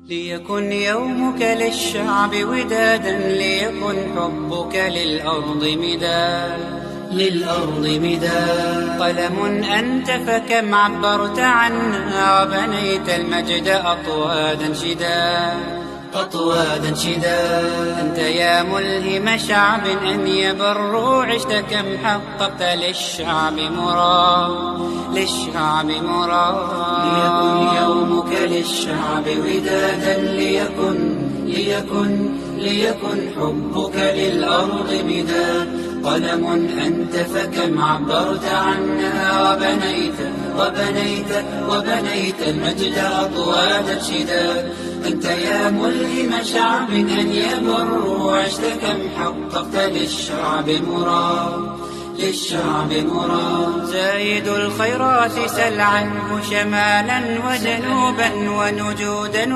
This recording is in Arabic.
ليكن يومك للشعب ودادا، ليكن حبك للأرض مداد. قلم أنت فكم عبرت عنا، وبنيت المجد أطوادا شداد. أنت يا ملهم شعب أن يبروا، عشت كم حققت للشعب مراد. ليكن يومك للشعب ودادا، ليكن حبك للأرض مداد. قلم أنت فكم عبرت عنا، وبنيت المجد أطوادا شداد. أنت يا ملهم شعب أن يبروا، عشت كم حققت للشعب مراد. زايد الخيرات سل عنه شمالا وجنوبا ونجودا